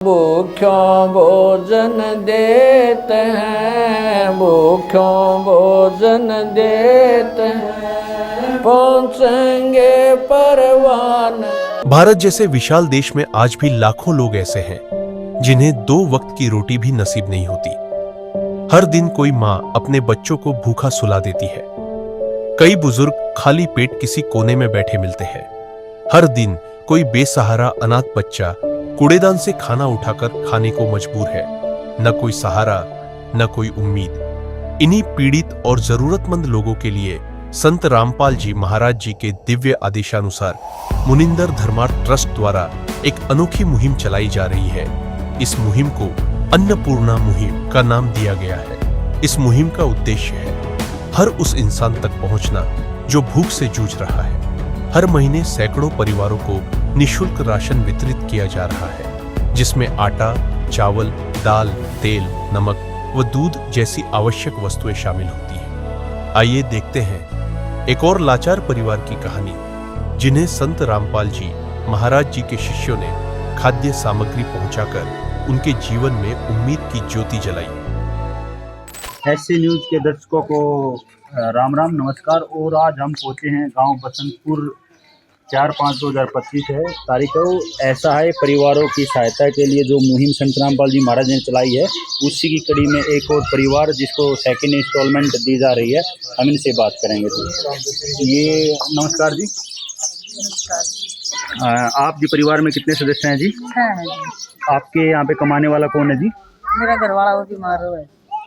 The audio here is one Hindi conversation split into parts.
भूख्यों भोजन देते हैं, भूख्यों भोजन देते हैं, पहुंचेंगे परवान। भारत जैसे विशाल देश में आज भी लाखों लोग ऐसे हैं जिन्हें 2 वक्त की रोटी भी नसीब नहीं होती। हर दिन कोई माँ अपने बच्चों को भूखा सुला देती है। कई बुजुर्ग खाली पेट किसी कोने में बैठे मिलते हैं। हर दिन कोई बेसहारा अनाथ बच्चा कूड़ेदान से खाना उठाकर खाने को मजबूर है। न कोई सहारा, न कोई उम्मीद। इन्हीं पीड़ित और जरूरतमंद लोगों के लिए संत रामपाल जी महाराज जी के दिव्य आदेशानुसार मुनिंदर धर्मार्थ ट्रस्ट द्वारा एक अनोखी मुहिम चलाई जा रही है। इस मुहिम को अन्नपूर्णा मुहिम का नाम दिया गया है। इस मुहिम का उद्देश्य है हर उस इंसान तक पहुंचना जो भूख से जूझ रहा है। हर महीने सैकड़ों परिवारों को निःशुल्क राशन वितरित किया जा रहा है, जिसमें आटा, चावल, दाल, तेल, नमक व दूध जैसी आवश्यक वस्तुएं शामिल होती हैं। आइए देखते हैं एक और लाचार परिवार की कहानी, जिन्हें संत रामपाल जी महाराज जी के शिष्यों ने खाद्य सामग्री पहुंचाकर उनके जीवन में उम्मीद की ज्योति जलाई। एससी न्यूज के दर्शकों को राम राम नमस्कार। और आज हम पहुंचे हैं गांव बसंतपुर। 4/5/2025 है तारीख है। ऐसा है परिवारों की सहायता के लिए जो मुहिम संत रामपाल जी महाराज ने चलाई है, उसी की कड़ी में एक और परिवार जिसको सेकंड इंस्टॉलमेंट दी जा रही है, हम इनसे बात करेंगे। तो ये नमस्कार जी। आप जी परिवार में कितने सदस्य हैं जी? आपके यहाँ पे कमाने वाला कौन है जी? मेरा घर वाला वो बीमार है।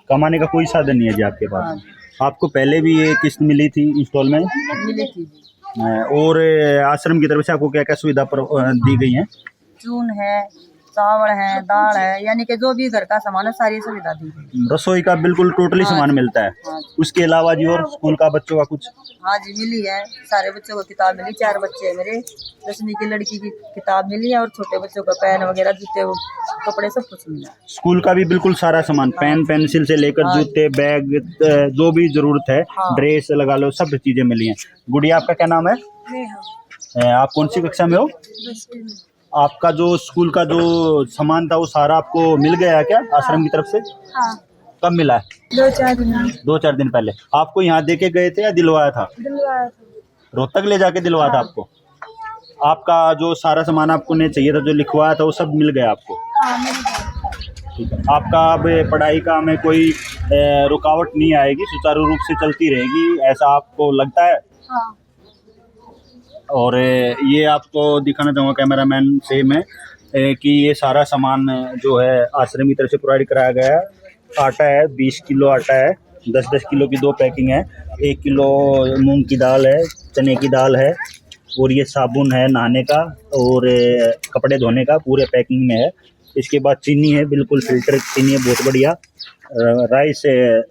कमाने का कोई साधन नहीं है जी आपके पास? आपको पहले भी ये किस्त मिली थी इंस्टॉलमेंट? मिली थी जी। और आश्रम की तरफ से आपको क्या क्या सुविधा दी गई है? चून है, चावल है, दाल है, यानी कि जो भी घर का सामान है सारी सुविधा दी गई। रसोई का बिल्कुल टोटली सामान मिलता है? उसके अलावा जी और स्कूल का बच्चों का कुछ? हाँ जी मिली है। सारे बच्चों को किताब मिली। 4 बच्चे हैं मेरे। 10वीं की लड़की की किताब मिली है और छोटे बच्चों का पेन वगैरह, जूते, कपड़े सब कुछ मिला। स्कूल का भी बिल्कुल सारा सामान, पेन पेंसिल से लेकर जूते, बैग, जो भी जरूरत है, ड्रेस लगा लो, सब चीजें मिली हैं। गुड़िया आपका क्या नाम है? आप कौन सी कक्षा में हो? आपका जो स्कूल का जो सामान था वो सारा आपको मिल गया है क्या आश्रम की तरफ से? हाँ। कब मिला है? 2-4 दिन पहले। आपको यहाँ देके गए थे या दिलवाया था? दिलवाया था। रोहतक ले जाके दिलवाया था आपको? आपका जो सारा सामान आपको ने चाहिए था, जो लिखवाया था, वो सब मिल गया आपको? ठीक है। आपका अब पढ़ाई का में कोई रुकावट नहीं आएगी, सुचारू रूप से चलती रहेगी, ऐसा आपको लगता है? हाँ। और ये आपको दिखाना चाहूँगा कैमरामैन से मैं कि ये सारा सामान जो है आश्रम की तरफ से प्रोवाइड कराया गया है। आटा है, 20 किलो आटा है, 10-10 किलो की 2 पैकिंग है, 1 किलो मूंग की दाल है, चने की दाल है, और ये साबुन है नहाने का और कपड़े धोने का, पूरे पैकिंग में है। इसके बाद चीनी है, बिल्कुल फिल्टर चीनी है, बहुत बढ़िया। राइस है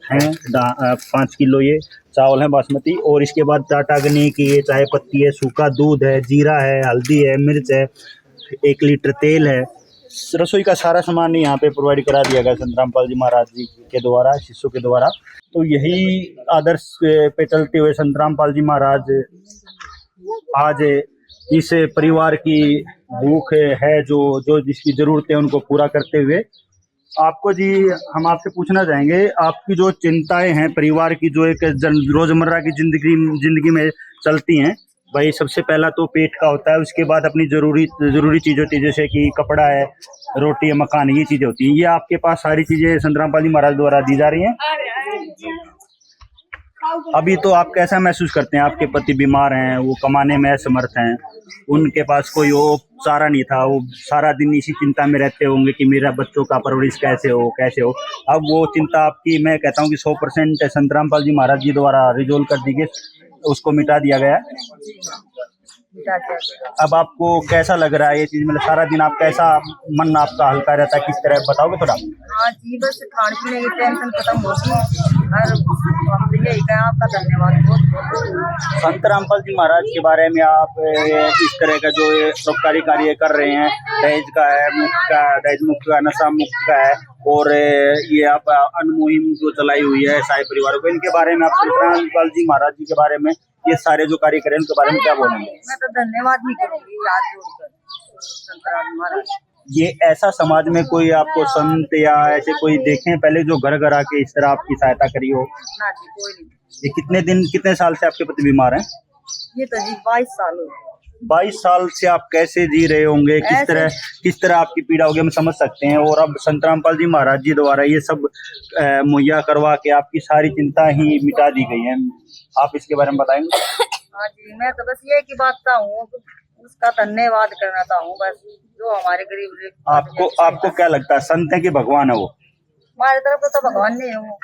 5 किलो, ये चावल है बासमती, और इसके बाद टाटागनी की ये चाय पत्ती है, सूखा दूध है, जीरा है, हल्दी है, मिर्च है, 1 लीटर तेल है। रसोई का सारा सामान यहाँ पे प्रोवाइड करा दिया गया संत रामपाल जी महाराज जी के द्वारा, शिष्यों के द्वारा। तो यही आदर्श पे चलते हुए संत रामपाल जी महाराज आज इस परिवार की भूख है, जो जिसकी जरूरत है, उनको पूरा करते हुए आपको जी हम आपसे पूछना चाहेंगे, आपकी जो चिंताएं हैं परिवार की, जो एक रोजमर्रा की जिंदगी में चलती हैं, भाई सबसे पहला तो पेट का होता है, उसके बाद अपनी जरूरी चीजें होती है, जैसे कि कपड़ा है, रोटी है, मकान, ये चीजें होती हैं। ये आपके पास सारी चीजें संत रामपाल जी महाराज द्वारा दी जा रही हैं? अभी तो आप कैसा महसूस करते हैं? आपके पति बीमार हैं, वो कमाने में असमर्थ हैं, उनके पास कोई वो चारा नहीं था, वो सारा दिन इसी चिंता में रहते होंगे कि मेरा बच्चों का परवरिश कैसे हो। अब वो चिंता आपकी, मैं कहता हूँ कि 100% संत रामपाल जी महाराज जी द्वारा रिजोल्व कर दी गई, उसको मिटा दिया गया है। अब आपको कैसा लग रहा है ये चीज? मतलब सारा दिन आप कैसा, मन आपका हल्का रहता है, किस तरह बताओगे थोड़ा? हाँ जी, बस खाने पीने की टेंशन खत्म होगी और हम यही कहें आपका धन्यवाद बहुत। संत रामपाल जी महाराज के बारे में आप इस तरह का जो परोपकारी कार्य कर रहे हैं, दहेज का है, दहेज मुक्त का, नशा मुक्त का है, और ये आप अन्न मुहिम जो चलाई हुई है सारे परिवारों को, इनके बारे में आप संत रामपाल जी महाराज जी के बारे में, ये सारे जो कार्य करें उनके बारे में क्या बोलेंगे? मैं तो धन्यवाद ही करूँगी हाथ जोड़कर संत राम महाराज। ये ऐसा समाज में कोई आपको संत या ऐसे कोई देखे हैं पहले जो घर घर आके इस तरह आपकी सहायता करी हो? ना जी, कोई नहीं। ये कितने साल से आपके पति बीमार हैं? ये तो जी 22 साल हो गए। 22 साल से आप कैसे जी रहे होंगे, किस तरह आपकी पीड़ा होगी हम समझ सकते हैं। और अब संत रामपाल जी महाराज जी द्वारा ये सब मुहैया करवा के आपकी सारी चिंता ही मिटा दी गई है। आप इसके बारे में बताएंगे? हाँ जी, मैं तो बस ये की बात चाहूँ, उसका धन्यवाद करना चाहूँ बस, जो हमारे गरीब। आपको क्या लगता है, संत है कि भगवान है वो? हमारे तरफ तो भगवान नहीं है वो,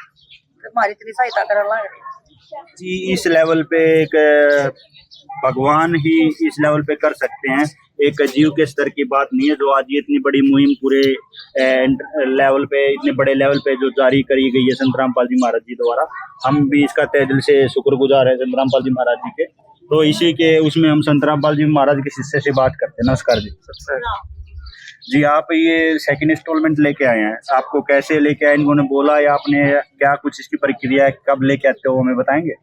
हमारी इतनी सहायता करने लग रही जी। इस लेवल पे एक भगवान ही इस लेवल पे कर सकते हैं, एक जीव के स्तर की बात नहीं है। जो आज ये इतनी बड़ी मुहिम पूरे लेवल पे, इतने बड़े लेवल पे जो जारी करी गई है संत रामपाल जी महाराज जी द्वारा, हम भी इसका तहे दिल से शुक्रगुजार है संत रामपाल जी महाराज जी के। तो इसी के उसमें हम संत रामपाल जी महाराज के शिष्य से बात करते हैं। नमस्कार जी। जी, आप ये सेकंड इंस्टॉलमेंट लेके आए हैं, आपको कैसे लेके आए, इन्होंने बोला या आपने क्या कुछ इसकी प्रक्रिया है, कब लेके आते हो हमें बताएंगे?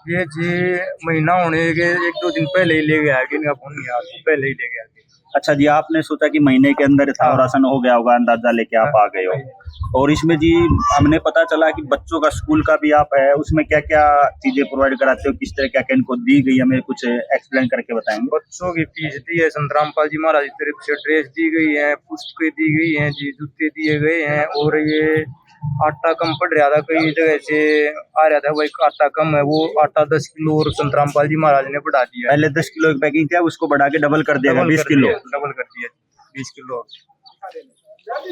ये जी महीना होने के 1-2 दिन पहले ही ले गया, इनका फोन नहीं आया, पहले ही ले गया। अच्छा जी, आपने सोचा कि महीने के अंदर था और आसान हो गया होगा, अंदाजा लेके आप आ गए हो। और इसमें जी हमने पता चला कि बच्चों का स्कूल का भी आप है, उसमें क्या क्या चीजें प्रोवाइड कराते हो, किस तरह क्या क्या इनको दी गई, हमें कुछ एक्सप्लेन करके बताएंगे? बच्चों की फीस दी है संत रामपाल जी महाराज की तरफ से, ड्रेस दी गई है, पुस्तकें दी गई हैं जी, जूते दिए गए हैं। और ये आटा कम पड़ रहा था, कई जगह से आ रहा था भाई आटा कम है, वो आटा 10 किलो और संत रामपाल जी महाराज ने बढ़ा दिया। पहले 10 किलो की पैकिंग थी, उसको बढ़ा के डबल कर दिया, 20 किलो डबल कर दिया, 20 किलो।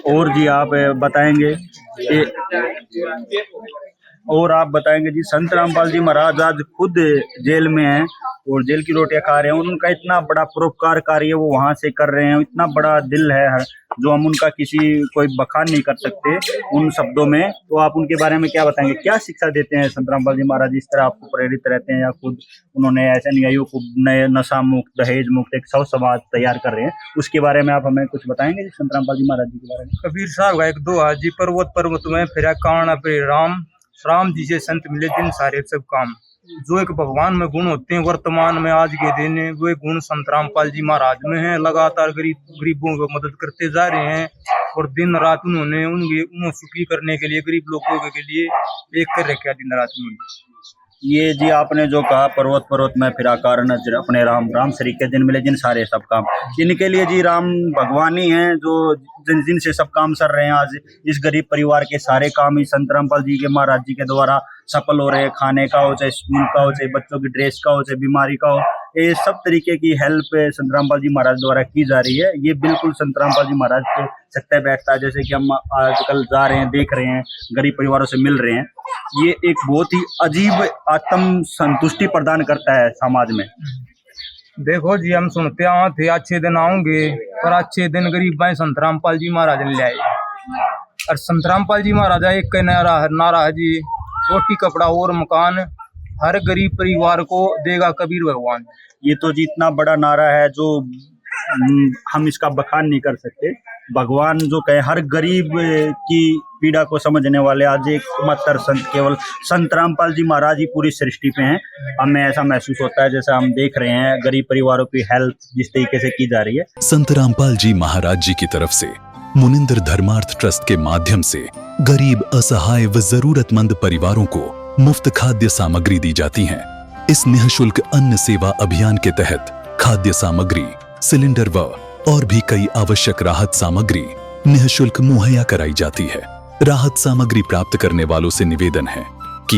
और जी आप बताएंगे जी, संत रामपाल जी महाराज आज खुद जेल में हैं और जेल की रोटियां खा रहे हैं। उनका इतना बड़ा परोपकार कार्य वो वहां से कर रहे हैं, इतना बड़ा दिल है जो हम उनका कोई बखान नहीं कर सकते उन शब्दों में। तो आप उनके बारे में क्या बताएंगे, क्या शिक्षा देते हैं संत रामपाल जी महाराज? इस तरह आपको प्रेरित रहते हैं या खुद उन्होंने ऐसे अनुयायियों को नए नशा मुक्त, दहेज मुक्त एक सौ समाज तैयार कर रहे हैं, उसके बारे में आप हमें कुछ बताएंगे जी संत रामपाल जी महाराज जी के बारे में? कबीर साहब एक दो हाजी पर्वत में फिरा कान पे राम जी से संत मिले जिन सारे सब काम। जो एक भगवान में गुण होते हैं वर्तमान में आज के दिन, वो गुण संत रामपाल जी महाराज में हैं। लगातार गरीबों को मदद करते जा रहे हैं और दिन रात उन्होंने उन्हें सुखी करने के लिए, गरीब लोगों के लिए एक कर रखा दिन रात उन्होंने। ये जी आपने जो कहा पर्वत में फिरा कारण अपने राम श्री के दिन मिले जिन सारे सब काम, इनके लिए जी राम भगवान ही हैं जो जिनसे सब काम सर रहे हैं। आज इस गरीब परिवार के सारे काम ही संत रामपाल जी के महाराज जी के द्वारा सफल हो रहे हैं। खाने का हो, चाहे स्कूल का हो, चाहे बच्चों की ड्रेस का हो, चाहे बीमारी का हो, ये सब तरीके की हेल्प संत रामपाल जी महाराज द्वारा की जा रही है। ये बिल्कुल संत रामपाल जी महाराज के सत्य बैठता है। जैसे कि हम आजकल जा रहे हैं, देख रहे हैं, गरीब परिवारों से मिल रहे हैं, ये एक बहुत ही अजीब आत्म संतुष्टि प्रदान करता है समाज में। देखो जी, हम सुनते आए थे अच्छे दिन आऊंगे, पर अच्छे दिन गरीब भाई संत रामपाल जी महाराज ने ले आए। और संत रामपाल जी महाराज एक नारा है जी, रोटी कपड़ा और मकान हर गरीब परिवार को देगा कबीर भगवान। ये तो जी इतना बड़ा नारा है जो हम इसका बखान नहीं कर सकते। भगवान जो कहे, हर गरीब की पीड़ा को समझने वाले आज एकमात्र संत केवल संत रामपाल जी महाराज ही पूरी सृष्टि पे हैं। हमें ऐसा महसूस होता है जैसा हम देख रहे हैं गरीब परिवारों की हेल्प जिस तरीके से की जा रही है। संत रामपाल जी महाराज जी की तरफ से मुनिंद्र धर्मार्थ ट्रस्ट के माध्यम से गरीब, असहाय व जरूरतमंद परिवारों को मुफ्त खाद्य सामग्री दी जाती है। इस निःशुल्क अन्न सेवा अभियान के तहत खाद्य सामग्री, सिलेंडर व और भी कई आवश्यक राहत सामग्री निःशुल्क मुहैया कराई जाती है। राहत सामग्री प्राप्त करने वालों से निवेदन है कि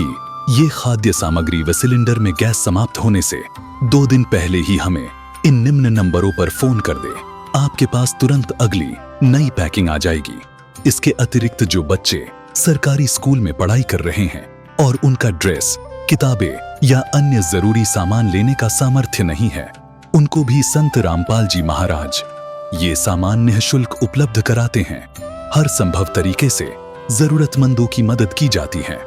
ये खाद्य सामग्री व सिलेंडर में गैस समाप्त होने से 2 दिन पहले ही हमें इन निम्न नंबरों पर फोन कर दे। आपके पास तुरंत अगली नई पैकिंग आ जाएगी। इसके अतिरिक्त जो बच्चे सरकारी स्कूल में पढ़ाई कर रहे हैं और उनका ड्रेस, किताबें या अन्य जरूरी सामान लेने का सामर्थ्य नहीं है, उनको भी संत रामपाल जी महाराज ये सामान निःशुल्क उपलब्ध कराते हैं। हर संभव तरीके से जरूरतमंदों की मदद की जाती है।